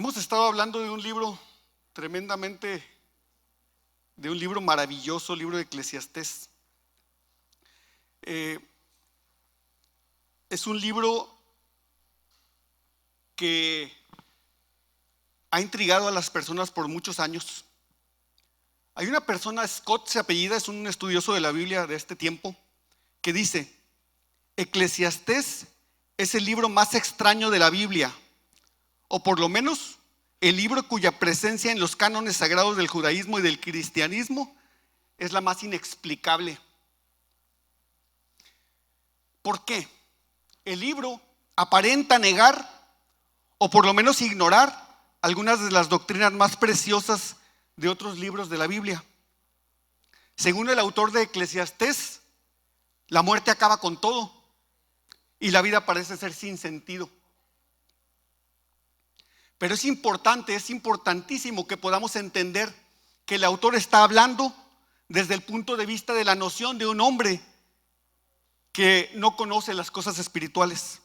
Hemos estado hablando de un libro de un libro maravilloso, el libro de Eclesiastés. Es un libro que ha intrigado a las personas por muchos años. Hay una persona, Scott se apellida, es un estudioso de la Biblia de este tiempo, que dice: Eclesiastés es el libro más extraño de la Biblia, o por lo menos el libro cuya presencia en los cánones sagrados del judaísmo y del cristianismo es la más inexplicable. ¿Por qué? El libro aparenta negar, o por lo menos ignorar, algunas de las doctrinas más preciosas de otros libros de la Biblia. Según el autor de Eclesiastés, la muerte acaba con todo y la vida parece ser sin sentido. Pero es importantísimo que podamos entender que el autor está hablando desde el punto de vista de la noción de un hombre que no conoce las cosas espirituales,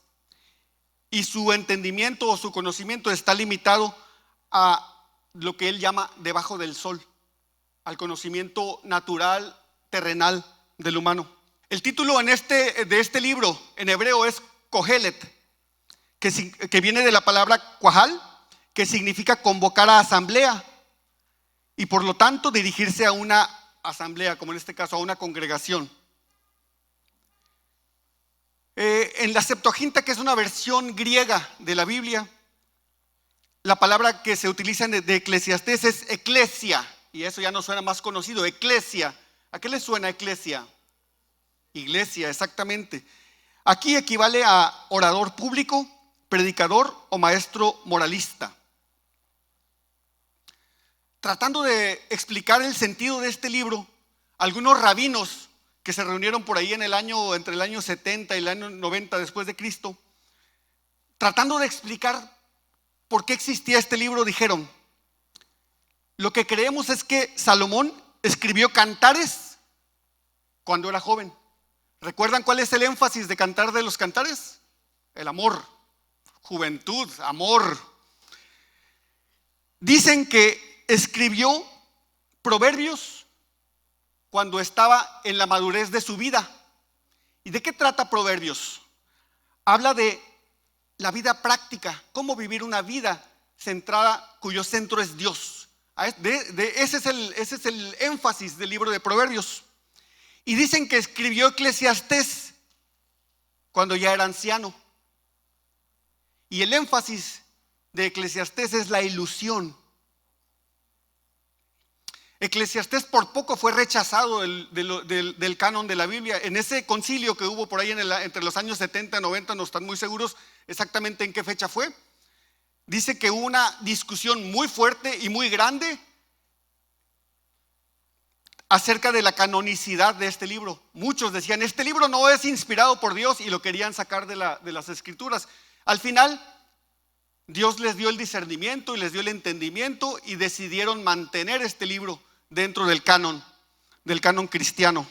y su entendimiento o su conocimiento está limitado a lo que él llama debajo del sol, al conocimiento natural, terrenal del humano. El título de este libro en hebreo es Kohelet, que viene de la palabra Quahal, que significa convocar a asamblea, y por lo tanto dirigirse a una asamblea, como en este caso a una congregación. En la Septuaginta, que es una versión griega de la Biblia, la palabra que se utiliza de Eclesiastés es eclesia, y eso ya nos suena más conocido, eclesia. ¿A qué le suena eclesia? Iglesia, exactamente. Aquí equivale a orador público, predicador o maestro moralista. Tratando de explicar el sentido de este libro, algunos rabinos que se reunieron por ahí entre el año 70 y el año 90 después de Cristo, tratando de explicar por qué existía este libro, dijeron: lo que creemos es que Salomón escribió cantares cuando era joven. ¿Recuerdan cuál es el énfasis de Cantar de los Cantares? El amor, juventud, amor. Dicen que escribió Proverbios cuando estaba en la madurez de su vida. ¿Y de qué trata Proverbios? Habla de la vida práctica, cómo vivir una vida centrada, cuyo centro es Dios. Ese es el énfasis del libro de Proverbios. Y dicen que escribió Eclesiastés cuando ya era anciano. Y el énfasis de Eclesiastés es la ilusión. Eclesiastés por poco fue rechazado del canon de la Biblia. En ese concilio que hubo por ahí entre los años 70 y 90, no están muy seguros exactamente en qué fecha fue. Dice que hubo una discusión muy fuerte y muy grande acerca de la canonicidad de este libro. Muchos decían: este libro no es inspirado por Dios, y lo querían sacar de las escrituras. Al final, Dios les dio el discernimiento y les dio el entendimiento, y decidieron mantener este libro dentro del canon cristiano.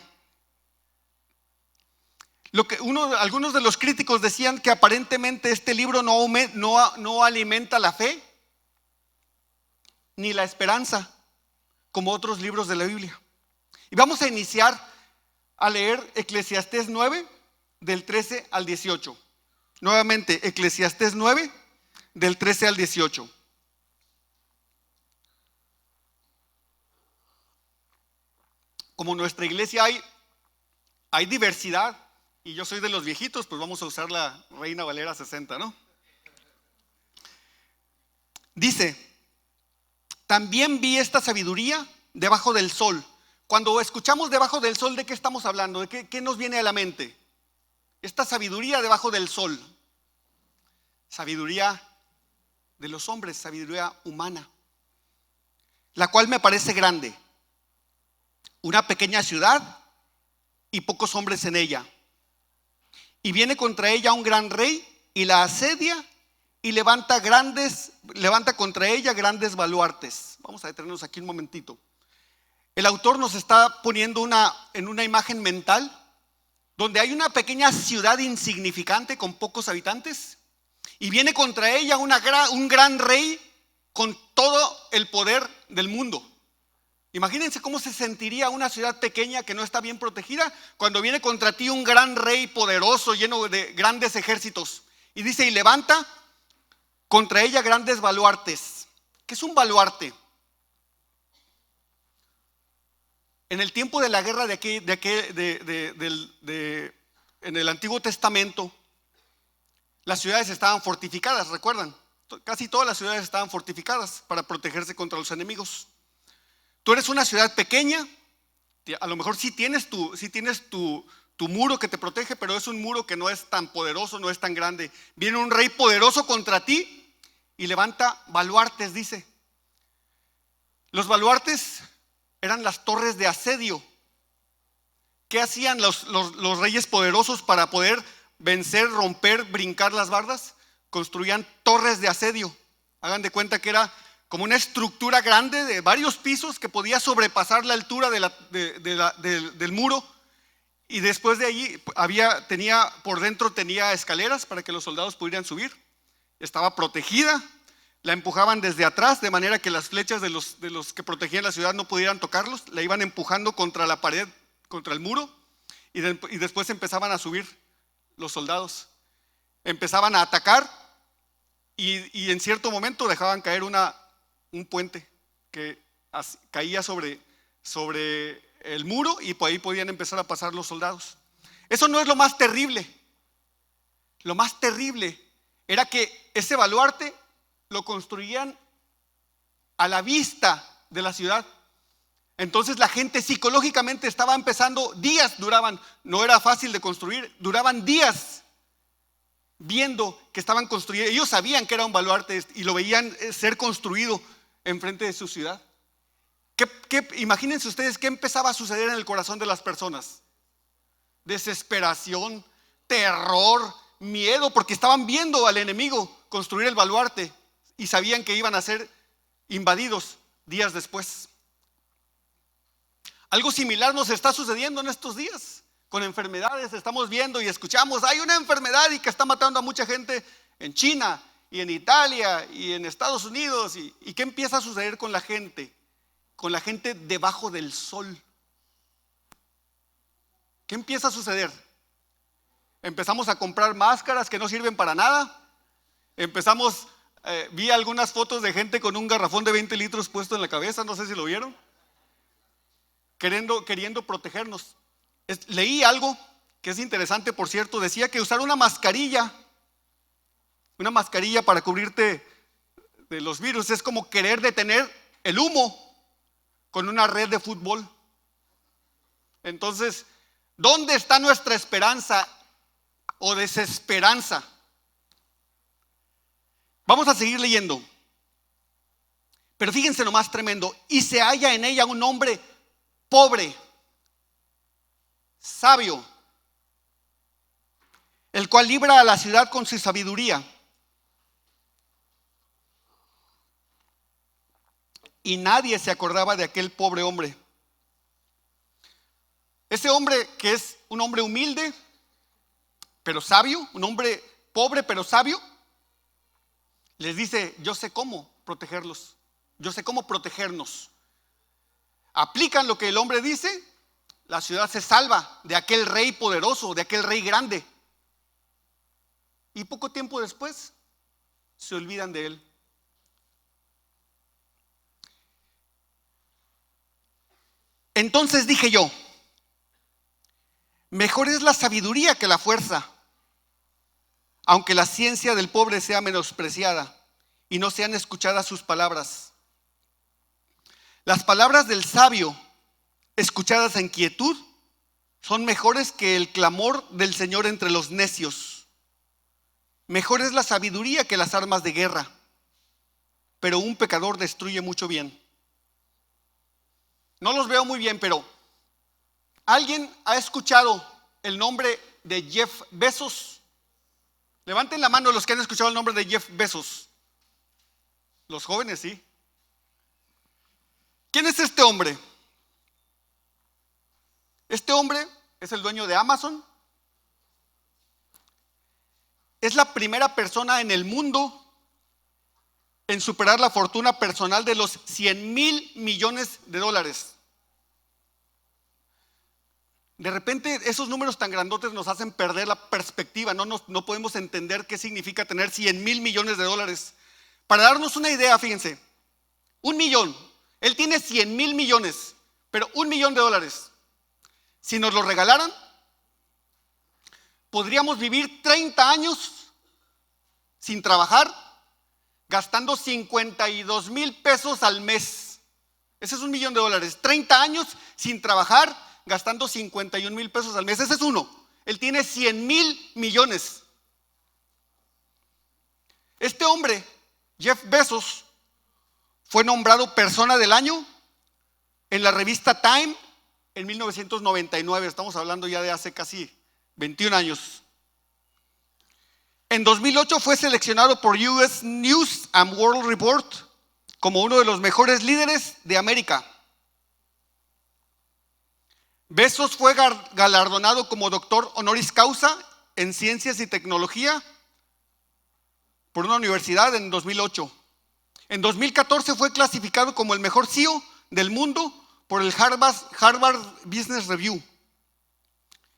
Algunos de los críticos decían que aparentemente este libro no alimenta la fe ni la esperanza como otros libros de la Biblia. Y vamos a iniciar a leer Eclesiastés 9, del 13 al 18. Nuevamente, Eclesiastés 9, del 13 al 18. Como en nuestra iglesia hay diversidad, y yo soy de los viejitos, pues vamos a usar la Reina Valera 60, ¿no? Dice: también vi esta sabiduría debajo del sol. Cuando escuchamos debajo del sol, ¿de qué estamos hablando? ¿De qué nos viene a la mente? Esta sabiduría debajo del sol. Sabiduría de los hombres, sabiduría humana, la cual me parece grande. Una pequeña ciudad y pocos hombres en ella. Y viene contra ella un gran rey y la asedia, y levanta contra ella grandes baluartes. Vamos a detenernos aquí un momentito. El autor nos está poniendo en una imagen mental donde hay una pequeña ciudad insignificante con pocos habitantes, y viene contra ella un gran rey con todo el poder del mundo. Imagínense cómo se sentiría una ciudad pequeña que no está bien protegida cuando viene contra ti un gran rey poderoso lleno de grandes ejércitos. Y dice, y levanta contra ella grandes baluartes. ¿Qué es un baluarte? En el tiempo de la guerra en el Antiguo Testamento, las ciudades estaban fortificadas, ¿recuerdan? Casi todas las ciudades estaban fortificadas para protegerse contra los enemigos. Tú eres una ciudad pequeña, a lo mejor sí tienes tu muro que te protege, pero es un muro que no es tan poderoso, no es tan grande. Viene un rey poderoso contra ti y levanta baluartes, dice. Los baluartes eran las torres de asedio. ¿Qué hacían los reyes poderosos para poder vencer, romper, brincar las bardas? Construían torres de asedio. Hagan de cuenta que era como una estructura grande de varios pisos que podía sobrepasar la altura del muro. Y después de allí por dentro tenía escaleras para que los soldados pudieran subir. Estaba protegida. La empujaban desde atrás, de manera que las flechas de los que protegían la ciudad no pudieran tocarlos. La iban empujando contra la pared, contra el muro, y después empezaban a subir los soldados. Empezaban a atacar y en cierto momento dejaban caer un puente que caía sobre el muro, y por ahí podían empezar a pasar los soldados. Eso no es lo más terrible. Lo más terrible era que ese baluarte lo construían a la vista de la ciudad. Entonces la gente psicológicamente estaba empezando, días duraban, no era fácil de construir, duraban días viendo que estaban construyendo. Ellos sabían que era un baluarte y lo veían ser construido enfrente de su ciudad. Imagínense ustedes qué empezaba a suceder en el corazón de las personas. Desesperación, terror, miedo, porque estaban viendo al enemigo construir el baluarte y sabían que iban a ser invadidos días después. Algo similar nos está sucediendo en estos días. Con enfermedades estamos viendo y escuchamos, hay una enfermedad y que está matando a mucha gente en China y en Italia y en Estados Unidos. ¿Y qué empieza a suceder con la gente? Con la gente debajo del sol. ¿Qué empieza a suceder? Empezamos a comprar máscaras que no sirven para nada. Vi algunas fotos de gente con un garrafón de 20 litros puesto en la cabeza, no sé si lo vieron, queriendo protegernos. Leí algo que es interesante, por cierto. Decía que usar una mascarilla para cubrirte de los virus es como querer detener el humo con una red de fútbol. Entonces, ¿dónde está nuestra esperanza o desesperanza? Vamos a seguir leyendo. Pero fíjense lo más tremendo. Y se halla en ella un hombre pobre, sabio, el cual libra a la ciudad con su sabiduría. Y nadie se acordaba de aquel pobre hombre. Ese hombre que es un hombre humilde, pero sabio, un hombre pobre pero sabio, les dice, yo sé cómo protegerlos, yo sé cómo protegernos. Aplican lo que el hombre dice, la ciudad se salva de aquel rey poderoso, de aquel rey grande. Y poco tiempo después se olvidan de él. Entonces dije yo, mejor es la sabiduría que la fuerza, aunque la ciencia del pobre sea menospreciada y no sean escuchadas sus palabras. Las palabras del sabio, escuchadas en quietud, son mejores que el clamor del Señor entre los necios. Mejor es la sabiduría que las armas de guerra, pero un pecador destruye mucho bien. No los veo muy bien, pero ¿alguien ha escuchado el nombre de Jeff Bezos? Levanten la mano los que han escuchado el nombre de Jeff Bezos. Los jóvenes, sí. ¿Quién es este hombre? Este hombre es el dueño de Amazon. Es la primera persona en el mundo en superar la fortuna personal de los 100,000 millones de dólares. De repente esos números tan grandotes nos hacen perder la perspectiva, no podemos entender qué significa tener 100,000 millones de dólares. Para darnos una idea, fíjense, 1,000,000, él tiene 100,000 millones, pero 1,000,000 de dólares. Si nos lo regalaran, podríamos vivir 30 años sin trabajar, gastando 52,000 pesos al mes. Ese es 1,000,000 de dólares. 30 años sin trabajar, gastando 51,000 pesos al mes. Ese es uno. Él tiene 100,000 millones. Este hombre, Jeff Bezos, fue nombrado persona del año en la revista Time en 1999. Estamos hablando ya de hace casi 21 años. En 2008 fue seleccionado por US News and World Report como uno de los mejores líderes de América. Bezos fue galardonado como doctor honoris causa en ciencias y tecnología por una universidad en 2008. En 2014 fue clasificado como el mejor CEO del mundo por el Harvard Business Review.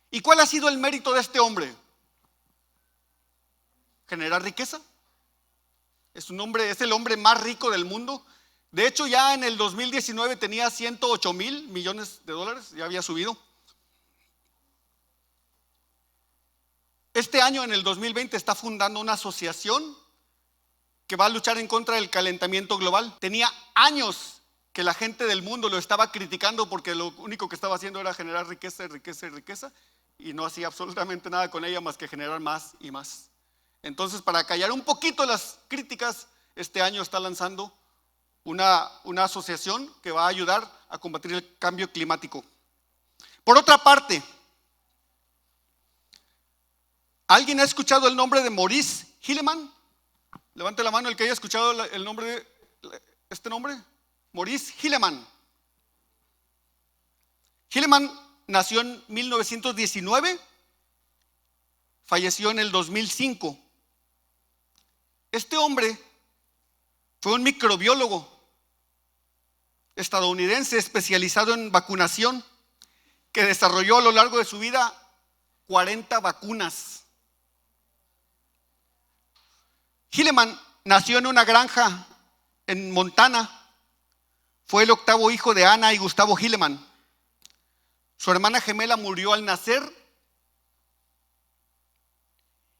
¿Y cuál ha sido el mérito de este hombre? Generar riqueza. Es el hombre más rico del mundo. De hecho, ya en el 2019 tenía 108,000 millones de dólares, ya había subido. Este año, en el 2020, está fundando una asociación que va a luchar en contra del calentamiento global. Tenía años que la gente del mundo lo estaba criticando porque lo único que estaba haciendo era generar riqueza, riqueza y riqueza, y no hacía absolutamente nada con ella más que generar más y más. Entonces, para callar un poquito las críticas, este año está lanzando una asociación que va a ayudar a combatir el cambio climático. Por otra parte, ¿alguien ha escuchado el nombre de Maurice Hilleman? Levante la mano el que haya escuchado el nombre de este nombre. Maurice Hilleman. Hilleman nació en 1919, falleció en el 2005. Este hombre fue un microbiólogo estadounidense especializado en vacunación que desarrolló a lo largo de su vida 40 vacunas. Hilleman nació en una granja en Montana. Fue el octavo hijo de Ana y Gustavo Hilleman. Su hermana gemela murió al nacer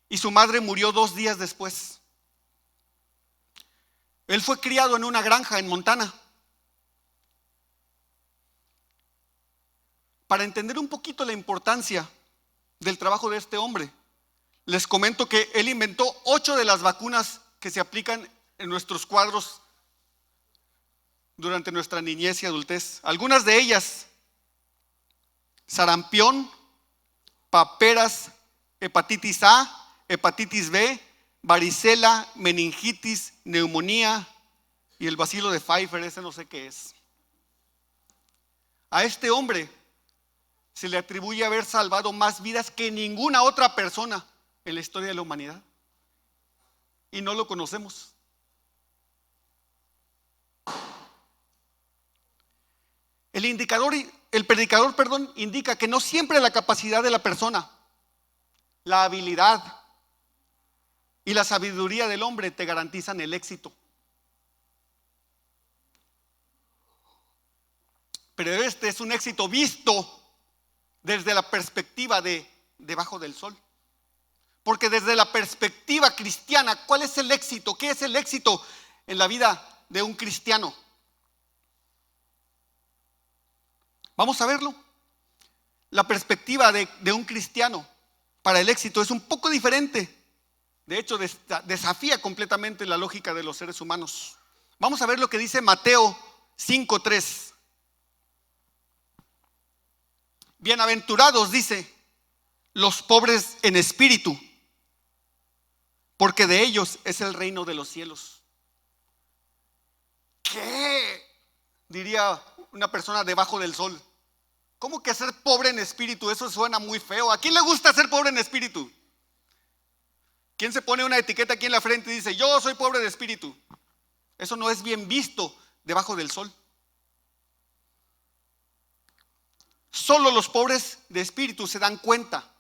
y su madre murió 2 días después. Él fue criado en una granja en Montana. Para entender un poquito la importancia del trabajo de este hombre, les comento que él inventó 8 de las vacunas que se aplican en nuestros cuadros durante nuestra niñez y adultez. Algunas de ellas: sarampión, paperas, hepatitis A, hepatitis B, varicela, meningitis, neumonía y el bacilo de Pfeiffer, ese no sé qué es. A este hombre se le atribuye haber salvado más vidas que ninguna otra persona en la historia de la humanidad. Y no lo conocemos. El predicador, indica que no siempre la capacidad de la persona, la habilidad y la sabiduría del hombre te garantizan el éxito. Pero este es un éxito visto desde la perspectiva de debajo del sol. Porque desde la perspectiva cristiana, ¿cuál es el éxito? ¿Qué es el éxito en la vida de un cristiano? Vamos a verlo. La perspectiva de un cristiano para el éxito es un poco diferente. De hecho, desafía completamente la lógica de los seres humanos. Vamos a ver lo que dice Mateo 5:3. Bienaventurados, dice, los pobres en espíritu, porque de ellos es el reino de los cielos. ¿Qué? Diría una persona debajo del sol. ¿Cómo que ser pobre en espíritu? Eso suena muy feo. ¿A quién le gusta ser pobre en espíritu? ¿Quién se pone una etiqueta aquí en la frente y dice, yo soy pobre de espíritu? Eso no es bien visto debajo del sol. Solo los pobres de espíritu se dan cuenta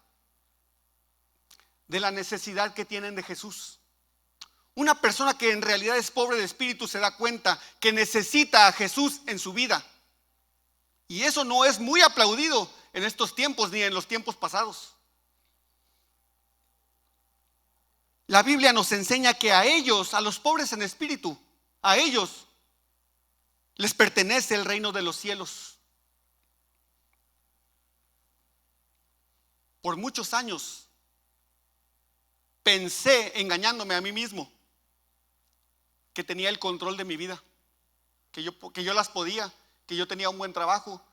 de la necesidad que tienen de Jesús. Una persona que en realidad es pobre de espíritu se da cuenta que necesita a Jesús en su vida. Y eso no es muy aplaudido en estos tiempos ni en los tiempos pasados. La Biblia nos enseña que a ellos, a los pobres en espíritu, a ellos les pertenece el reino de los cielos. Por muchos años pensé, engañándome a mí mismo, que tenía el control de mi vida, que yo las podía, que yo tenía un buen trabajo.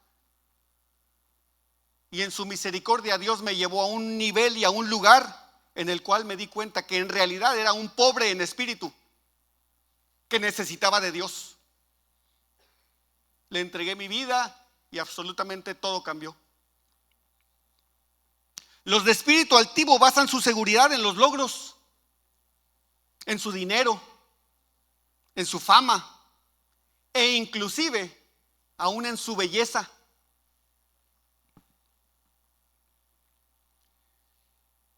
Y en su misericordia Dios me llevó a un nivel y a un lugar en el cual me di cuenta que en realidad era un pobre en espíritu, que necesitaba de Dios. Le entregué mi vida y absolutamente todo cambió. Los de espíritu altivo basan su seguridad en los logros, en su dinero, en su fama e inclusive aún en su belleza.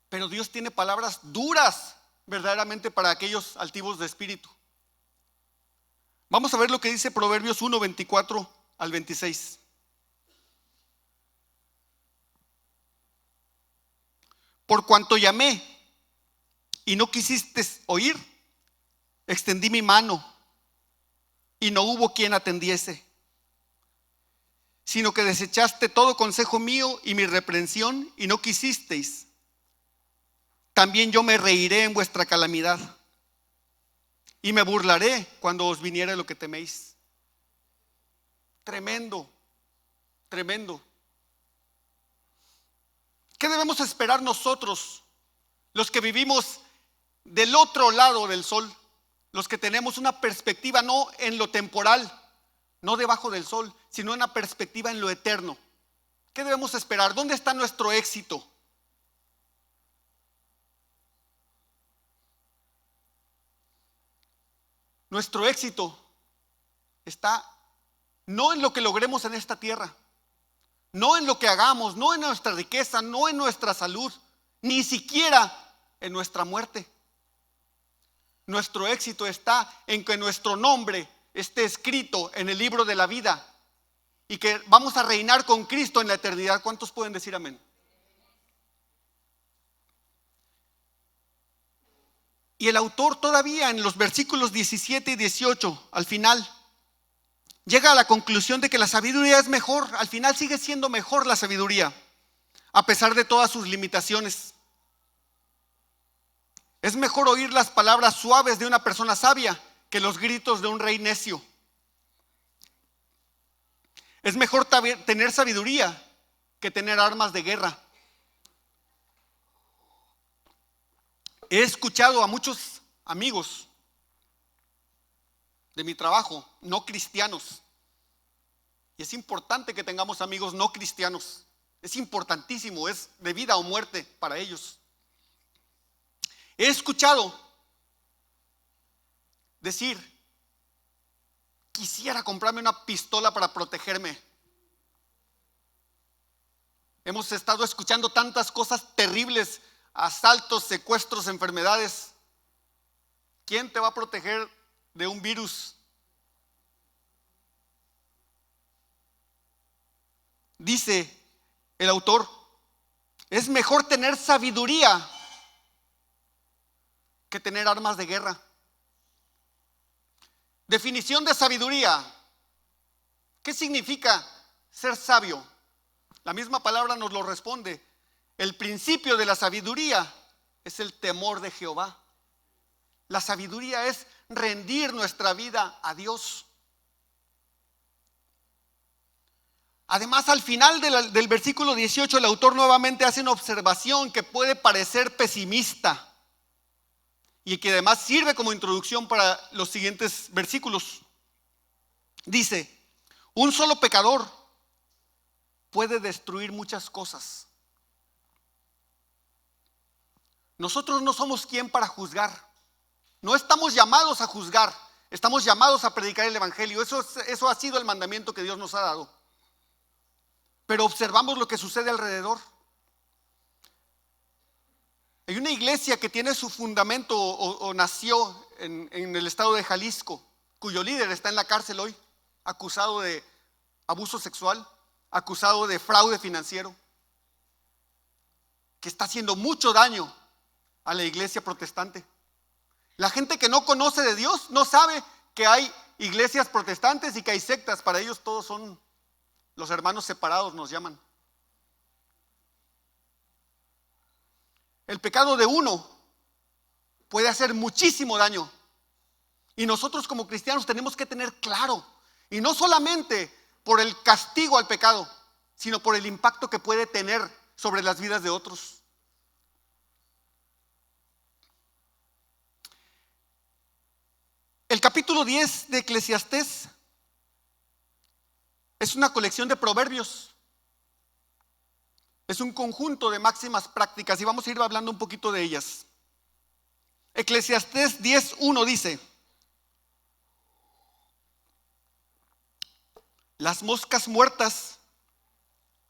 Pero Dios tiene palabras duras verdaderamente para aquellos altivos de espíritu. Vamos a ver lo que dice Proverbios 1, 24 al 26. Por cuanto llamé y no quisiste oír, extendí mi mano y no hubo quien atendiese, sino que desechaste todo consejo mío y mi reprensión y no quisisteis. También yo me reiré en vuestra calamidad y me burlaré cuando os viniere lo que teméis. Tremendo, tremendo. ¿Qué debemos esperar nosotros, los que vivimos del otro lado del sol? Los que tenemos una perspectiva no en lo temporal, no debajo del sol, sino una perspectiva en lo eterno. ¿Qué debemos esperar? ¿Dónde está nuestro éxito? Nuestro éxito está no en lo que logremos en esta tierra, no en lo que hagamos, no en nuestra riqueza, no en nuestra salud, ni siquiera en nuestra muerte. Nuestro éxito está en que nuestro nombre esté escrito en el libro de la vida y que vamos a reinar con Cristo en la eternidad. ¿Cuántos pueden decir amén? Y el autor todavía en los versículos 17 y 18, al final, llega a la conclusión de que la sabiduría es mejor. Al final sigue siendo mejor la sabiduría, a pesar de todas sus limitaciones. Es mejor oír las palabras suaves de una persona sabia que los gritos de un rey necio. Es mejor tener sabiduría que tener armas de guerra. He escuchado a muchos amigos de mi trabajo, no cristianos. Y es importante que tengamos amigos no cristianos. Es importantísimo, es de vida o muerte para ellos. He escuchado decir, quisiera comprarme una pistola para protegerme. Hemos estado escuchando tantas cosas terribles, asaltos, secuestros, enfermedades. ¿Quién te va a proteger de un virus? Dice el autor, es mejor tener sabiduría que tener armas de guerra. Definición de sabiduría. ¿Qué significa ser sabio? La misma palabra nos lo responde. El principio de la sabiduría es el temor de Jehová. La sabiduría es rendir nuestra vida a Dios. Además, al final del versículo 18, el autor nuevamente hace una observación que puede parecer pesimista y que además sirve como introducción para los siguientes versículos. Dice, un solo pecador puede destruir muchas cosas. Nosotros no somos quien para juzgar. No estamos llamados a juzgar. Estamos llamados a predicar el evangelio. Eso ha sido el mandamiento que Dios nos ha dado. Pero observamos lo que sucede alrededor. Hay una iglesia que tiene su fundamento o nació en el estado de Jalisco, cuyo líder está en la cárcel hoy, acusado de abuso sexual, acusado de fraude financiero, que está haciendo mucho daño a la iglesia protestante. La gente que no conoce de Dios no sabe que hay iglesias protestantes y que hay sectas. Para ellos todos son los hermanos separados, nos llaman. El pecado de uno puede hacer muchísimo daño. Y nosotros como cristianos tenemos que tener claro, y no solamente por el castigo al pecado, sino por el impacto que puede tener sobre las vidas de otros. El capítulo 10 de Eclesiastés es una colección de proverbios. Es un conjunto de máximas prácticas y vamos a ir hablando un poquito de ellas. Eclesiastés 10:1 dice: las moscas muertas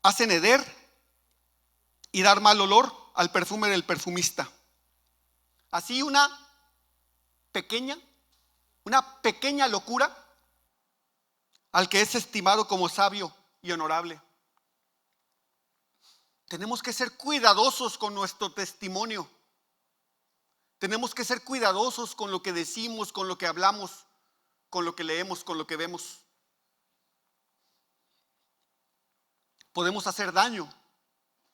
hacen heder y dar mal olor al perfume del perfumista. Así una pequeña locura al que es estimado como sabio y honorable. Tenemos que ser cuidadosos con nuestro testimonio. Tenemos que ser cuidadosos con lo que decimos, con lo que hablamos, con lo que leemos, con lo que vemos. Podemos hacer daño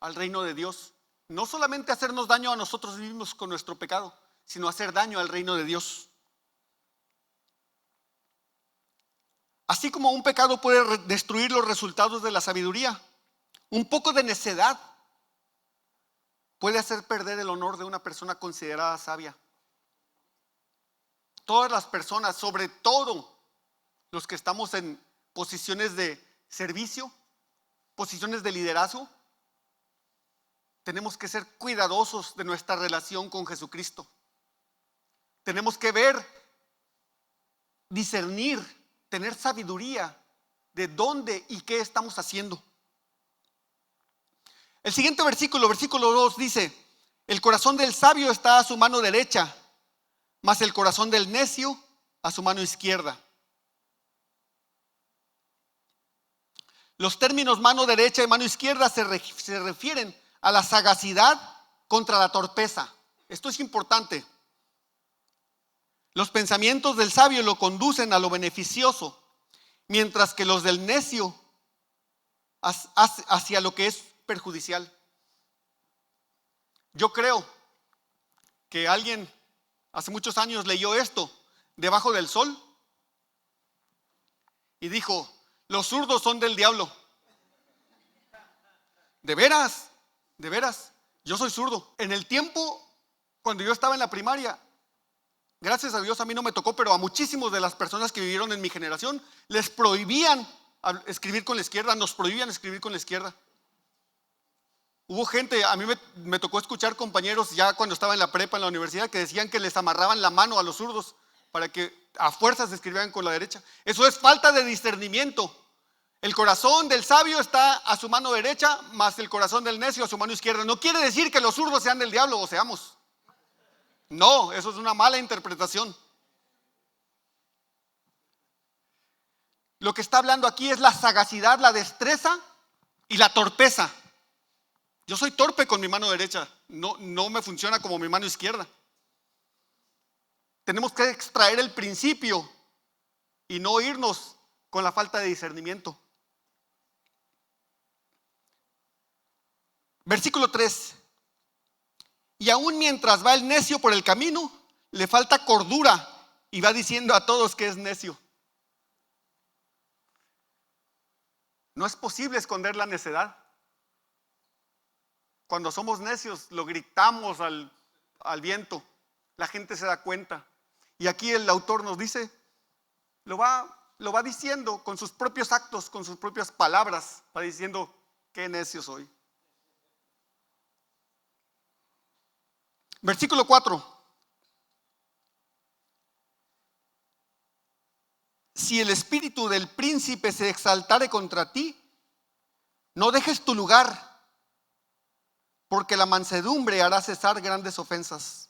al reino de Dios. No solamente hacernos daño a nosotros mismos con nuestro pecado, sino hacer daño al reino de Dios. Así como un pecado puede destruir los resultados de la sabiduría, un poco de necedad puede hacer perder el honor de una persona considerada sabia. Todas las personas, sobre todo los que estamos en posiciones de servicio, posiciones de liderazgo, tenemos que ser cuidadosos de nuestra relación con Jesucristo. Tenemos que ver, discernir, tener sabiduría de dónde y qué estamos haciendo. El siguiente versículo 2 dice: el corazón del sabio está a su mano derecha, mas el corazón del necio a su mano izquierda. Los términos mano derecha y mano izquierda se refieren a la sagacidad contra la torpeza. Esto es importante. Los pensamientos del sabio lo conducen a lo beneficioso, mientras que los del necio hacia lo que es perjudicial. Yo creo que alguien hace muchos años leyó esto debajo del sol y dijo: los zurdos son del diablo. ¿De veras? ¿De veras? Yo soy zurdo. En el tiempo, cuando yo estaba en la primaria, gracias a Dios a mí no me tocó, pero a muchísimas de las personas que vivieron en mi generación les prohibían escribir con la izquierda, nos prohibían escribir con la izquierda. Hubo gente, a mí me tocó escuchar compañeros ya cuando estaba en la prepa, en la universidad, que decían que les amarraban la mano a los zurdos para que a fuerzas escribieran con la derecha. Eso es falta de discernimiento. El corazón del sabio está a su mano derecha, más el corazón del necio a su mano izquierda. No quiere decir que los zurdos sean del diablo o seamos. No, eso es una mala interpretación. Lo que está hablando aquí es la sagacidad, la destreza y la torpeza. Yo soy torpe con mi mano derecha, no me funciona como mi mano izquierda. Tenemos que extraer el principio y no irnos con la falta de discernimiento. Versículo 3. Y aún mientras va el necio por el camino, le falta cordura y va diciendo a todos que es necio. No es posible esconder la necedad. Cuando somos necios lo gritamos al viento, la gente se da cuenta. Y aquí el autor nos dice, lo va diciendo con sus propios actos, con sus propias palabras, va diciendo qué necio soy. Versículo 4. si el espíritu del príncipe se exaltare contra ti, no dejes tu lugar, porque la mansedumbre hará cesar grandes ofensas.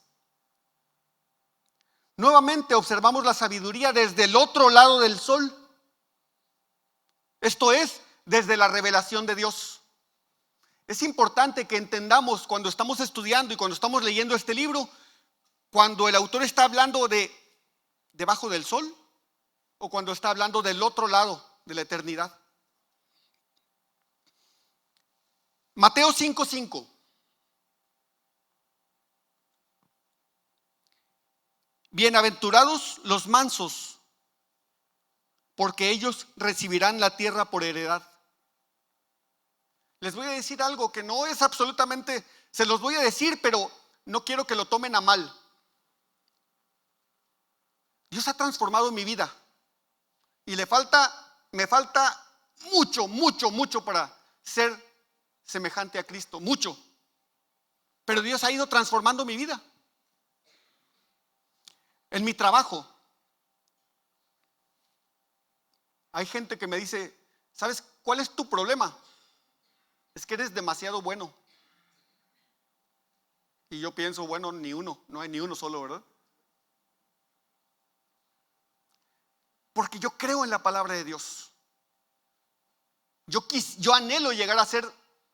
Nuevamente observamos la sabiduría desde el otro lado del sol. Esto es, desde la revelación de Dios. Es importante que entendamos cuando estamos estudiando y cuando estamos leyendo este libro, cuando el autor está hablando de debajo del sol o cuando está hablando del otro lado de la eternidad. Mateo 5:5. Bienaventurados los mansos, porque ellos recibirán la tierra por heredad. Les voy a decir algo que no es absolutamente, se los voy a decir, pero no quiero que lo tomen a mal. Dios ha transformado mi vida y me falta mucho para ser semejante a Cristo, mucho. Pero Dios ha ido transformando mi vida. En mi trabajo, hay gente que me dice, ¿sabes cuál es tu problema? Es que eres demasiado bueno. Y yo pienso, bueno, ni uno, no hay ni uno solo, ¿verdad? Porque yo creo en la palabra de Dios. Yo anhelo llegar a ser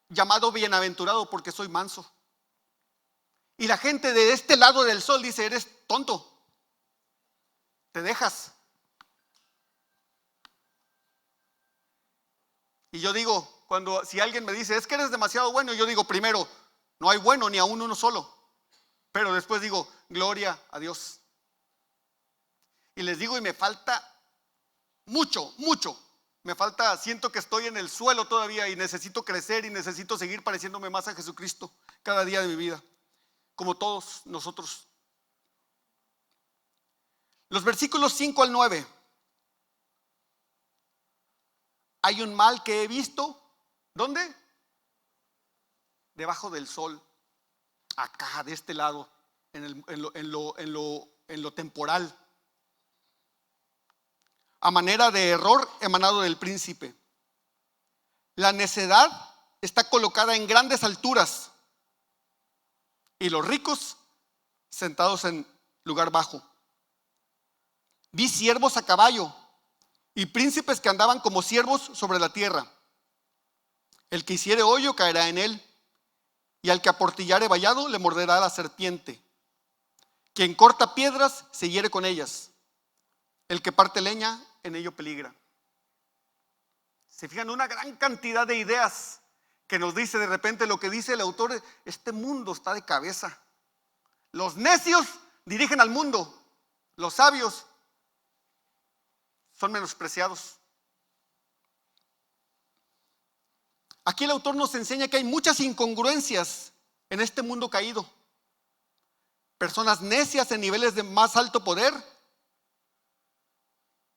llamado bienaventurado porque soy manso. Y la gente de este lado del sol dice, eres tonto. Te dejas. Y yo digo, si alguien me dice, es que eres demasiado bueno, yo digo primero, no hay bueno ni a uno solo. Pero después digo, gloria a Dios. Y les digo, y me falta mucho. Me falta, siento que estoy en el suelo todavía y necesito crecer y necesito seguir pareciéndome más a Jesucristo cada día de mi vida, como todos nosotros. Los versículos 5 al 9. Hay un mal que he visto, ¿dónde? Debajo del sol, acá, de este lado, en lo temporal, a manera de error emanado del príncipe. La necedad está colocada en grandes alturas y los ricos sentados en lugar bajo. Vi siervos a caballo y príncipes que andaban como siervos sobre la tierra. El que hiciere hoyo caerá en él, y al que aportillare vallado le morderá la serpiente. Quien corta piedras se hiere con ellas. El que parte leña en ello peligra. Se fijan, una gran cantidad de ideas que nos dice de repente lo que dice el autor. Este mundo está de cabeza. Los necios dirigen al mundo. Los sabios son menospreciados. Aquí el autor nos enseña que hay muchas incongruencias en este mundo caído. Personas necias en niveles de más alto poder.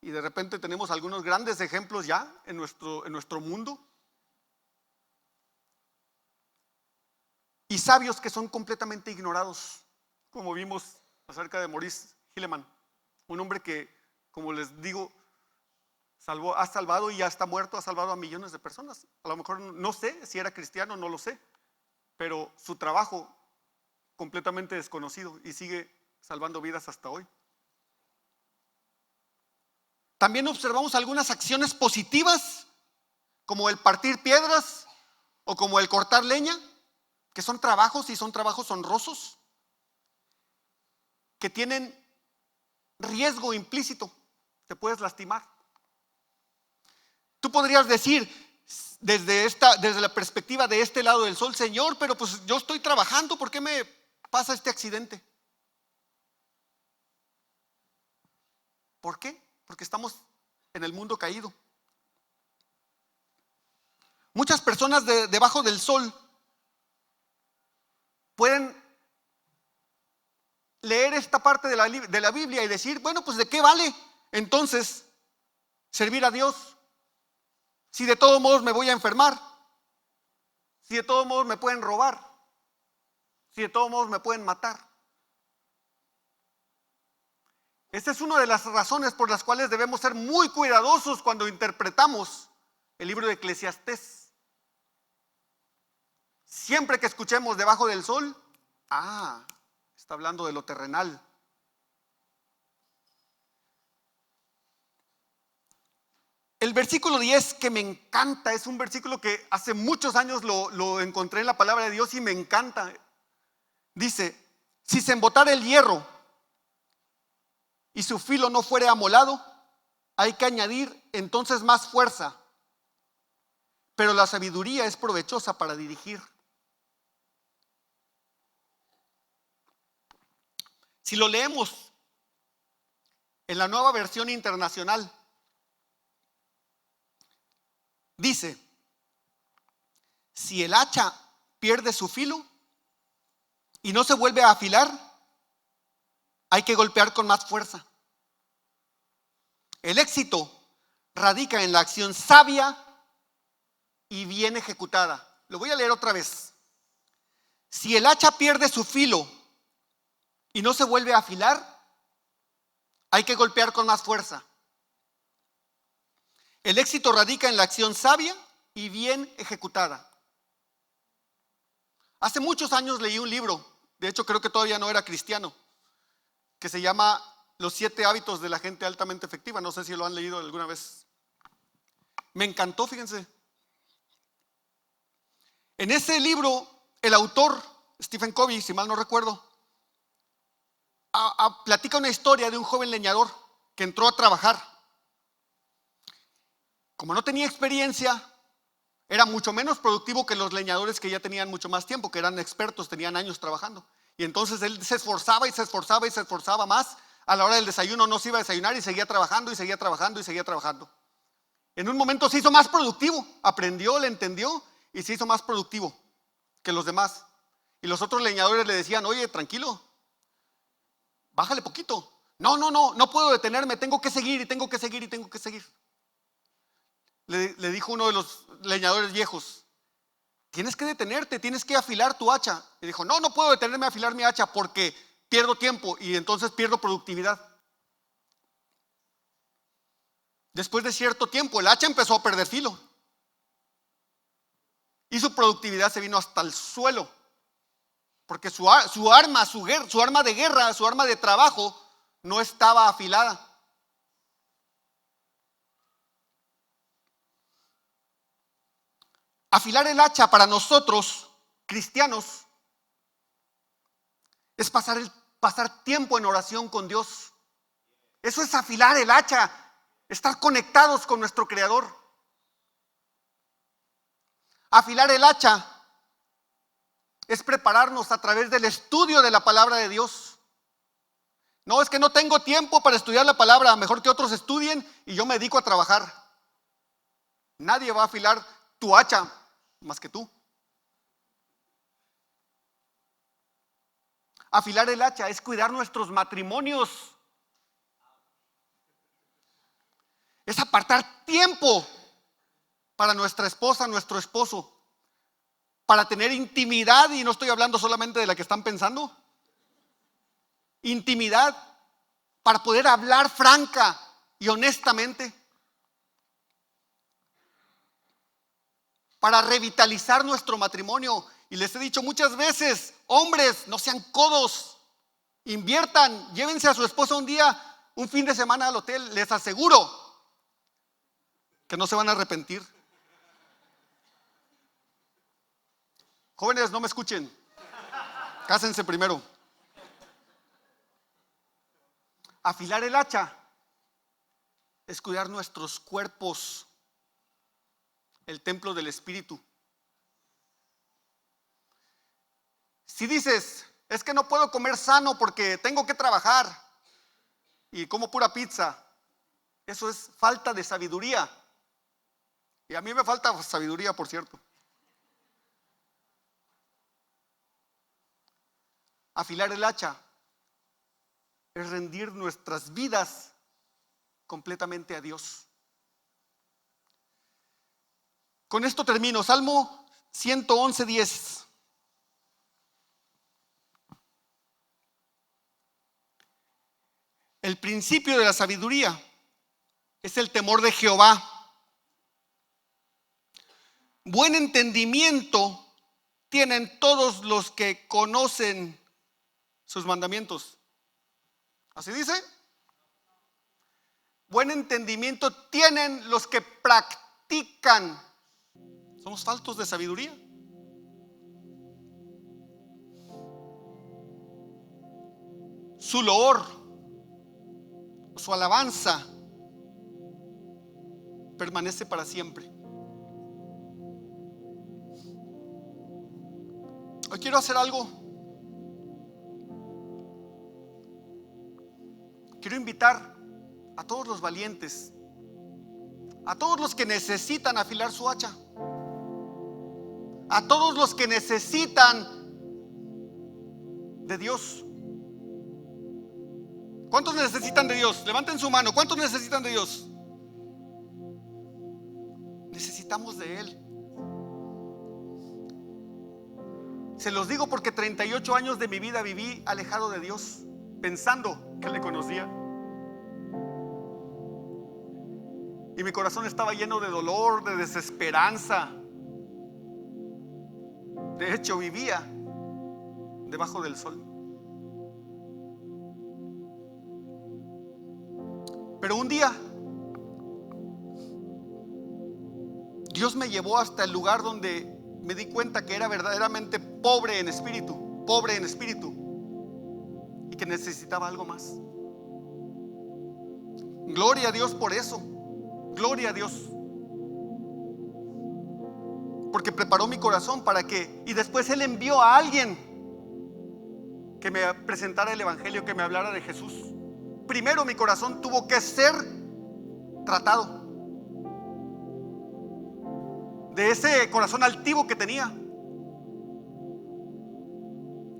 Y de repente tenemos algunos grandes ejemplos ya en nuestro mundo. Y sabios que son completamente ignorados, como vimos acerca de Maurice Hilleman, un hombre que, como les digo, ha salvado y ya está muerto, ha salvado a millones de personas. A lo mejor no sé si era cristiano, no lo sé, pero su trabajo completamente desconocido y sigue salvando vidas hasta hoy. También observamos algunas acciones positivas, como el partir piedras o como el cortar leña, que son trabajos y son trabajos honrosos, que tienen riesgo implícito, te puedes lastimar. Tú podrías decir desde la perspectiva de este lado del sol, Señor, pero pues yo estoy trabajando, ¿por qué me pasa este accidente? ¿Por qué? Porque estamos en el mundo caído. Muchas personas debajo del sol pueden leer esta parte de la Biblia y decir, bueno, pues ¿de qué vale entonces servir a Dios? Si de todos modos me voy a enfermar, si de todos modos me pueden robar, si de todos modos me pueden matar. Esta es una de las razones por las cuales debemos ser muy cuidadosos cuando interpretamos el libro de Eclesiastés. Siempre que escuchemos debajo del sol, está hablando de lo terrenal. El versículo 10 que me encanta, es un versículo que hace muchos años lo encontré en la palabra de Dios y me encanta. Dice, si se embotara el hierro y su filo no fuere amolado, hay que añadir entonces más fuerza, pero la sabiduría es provechosa para dirigir. Si lo leemos en la Nueva Versión Internacional, dice, si el hacha pierde su filo y no se vuelve a afilar, hay que golpear con más fuerza. El éxito radica en la acción sabia y bien ejecutada. Lo voy a leer otra vez. Si el hacha pierde su filo y no se vuelve a afilar, hay que golpear con más fuerza. El éxito radica en la acción sabia y bien ejecutada. Hace muchos años leí un libro, de hecho creo que todavía no era cristiano, que se llama Los 7 hábitos de la gente altamente efectiva. No sé si lo han leído alguna vez. Me encantó, fíjense. En ese libro, el autor, Stephen Covey, si mal no recuerdo, platica una historia de un joven leñador que entró a trabajar. Como no tenía experiencia, era mucho menos productivo que los leñadores que ya tenían mucho más tiempo, que eran expertos, tenían años trabajando. Y entonces él se esforzaba y se esforzaba y se esforzaba más. A la hora del desayuno no se iba a desayunar y seguía trabajando y seguía trabajando y seguía trabajando. En un momento se hizo más productivo, aprendió, le entendió y se hizo más productivo que los demás. Y los otros leñadores le decían, oye, tranquilo, bájale poquito. No puedo detenerme, tengo que seguir y tengo que seguir y tengo que seguir. Le dijo uno de los leñadores viejos, tienes que detenerte, tienes que afilar tu hacha. Y dijo, no puedo detenerme a afilar mi hacha porque pierdo tiempo y entonces pierdo productividad. Después de cierto tiempo, el hacha empezó a perder filo y su productividad se vino hasta el suelo, porque su arma de guerra, su arma de trabajo no estaba afilada. Afilar el hacha para nosotros, cristianos, es pasar tiempo en oración con Dios. Eso es afilar el hacha, estar conectados con nuestro Creador. Afilar el hacha es prepararnos a través del estudio de la palabra de Dios. No, es que no tengo tiempo para estudiar la palabra, mejor que otros estudien y yo me dedico a trabajar. Nadie va a afilar tu hacha más que tú. Afilar el hacha es cuidar nuestros matrimonios. Es apartar tiempo para nuestra esposa, nuestro esposo, para tener intimidad, y no estoy hablando solamente de la que están pensando. Intimidad para poder hablar franca y honestamente, para revitalizar nuestro matrimonio. Y les he dicho muchas veces, hombres, no sean codos, inviertan, llévense a su esposa un fin de semana al hotel, les aseguro que no se van a arrepentir. Jóvenes, no me escuchen, cásense primero. Afilar el hacha es cuidar nuestros cuerpos, el templo del Espíritu. Si dices, es que no puedo comer sano porque tengo que trabajar y como pura pizza, eso es falta de sabiduría. Y a mí me falta sabiduría, por cierto. Afilar el hacha es rendir nuestras vidas completamente a Dios. Con esto termino. Salmo 111:10. El principio de la sabiduría es el temor de Jehová. Buen entendimiento tienen todos los que conocen sus mandamientos. ¿Así dice? Buen entendimiento tienen los que practican. Somos faltos de sabiduría. Su loor, su alabanza permanece para siempre. Hoy quiero hacer algo. Quiero invitar a todos los valientes, a todos los que necesitan afilar su hacha, a todos los que necesitan de Dios. ¿Cuántos necesitan de Dios? Levanten su mano. ¿Cuántos necesitan de Dios? Necesitamos de Él. Se los digo porque 38 años de mi vida viví alejado de Dios, pensando que le conocía. Y mi corazón estaba lleno de dolor, de desesperanza. De hecho, vivía debajo del sol. Pero un día Dios me llevó hasta el lugar donde me di cuenta que era verdaderamente pobre en espíritu, y que necesitaba algo más. Gloria a Dios por eso. Gloria a Dios. Porque preparó mi corazón para que, y después Él envió a alguien que me presentara el evangelio, que me hablara de Jesús. Primero mi corazón tuvo que ser tratado de ese corazón altivo que tenía.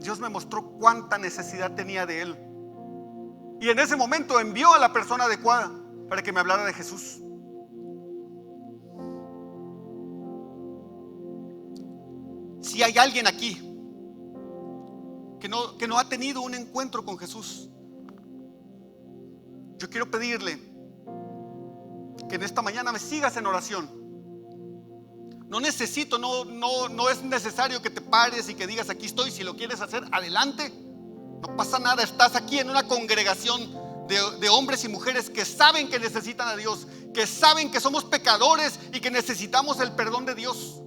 Dios me mostró cuánta necesidad tenía de Él, y en ese momento envió a la persona adecuada para que me hablara de Jesús. Si hay alguien aquí que no ha tenido un encuentro con Jesús, yo quiero pedirle que en esta mañana me sigas en oración. No es necesario que te pares y que digas aquí estoy. Si lo quieres hacer, adelante, no pasa nada. Estás aquí en una congregación de hombres y mujeres que saben que necesitan a Dios, que saben que somos pecadores y que necesitamos el perdón de Dios.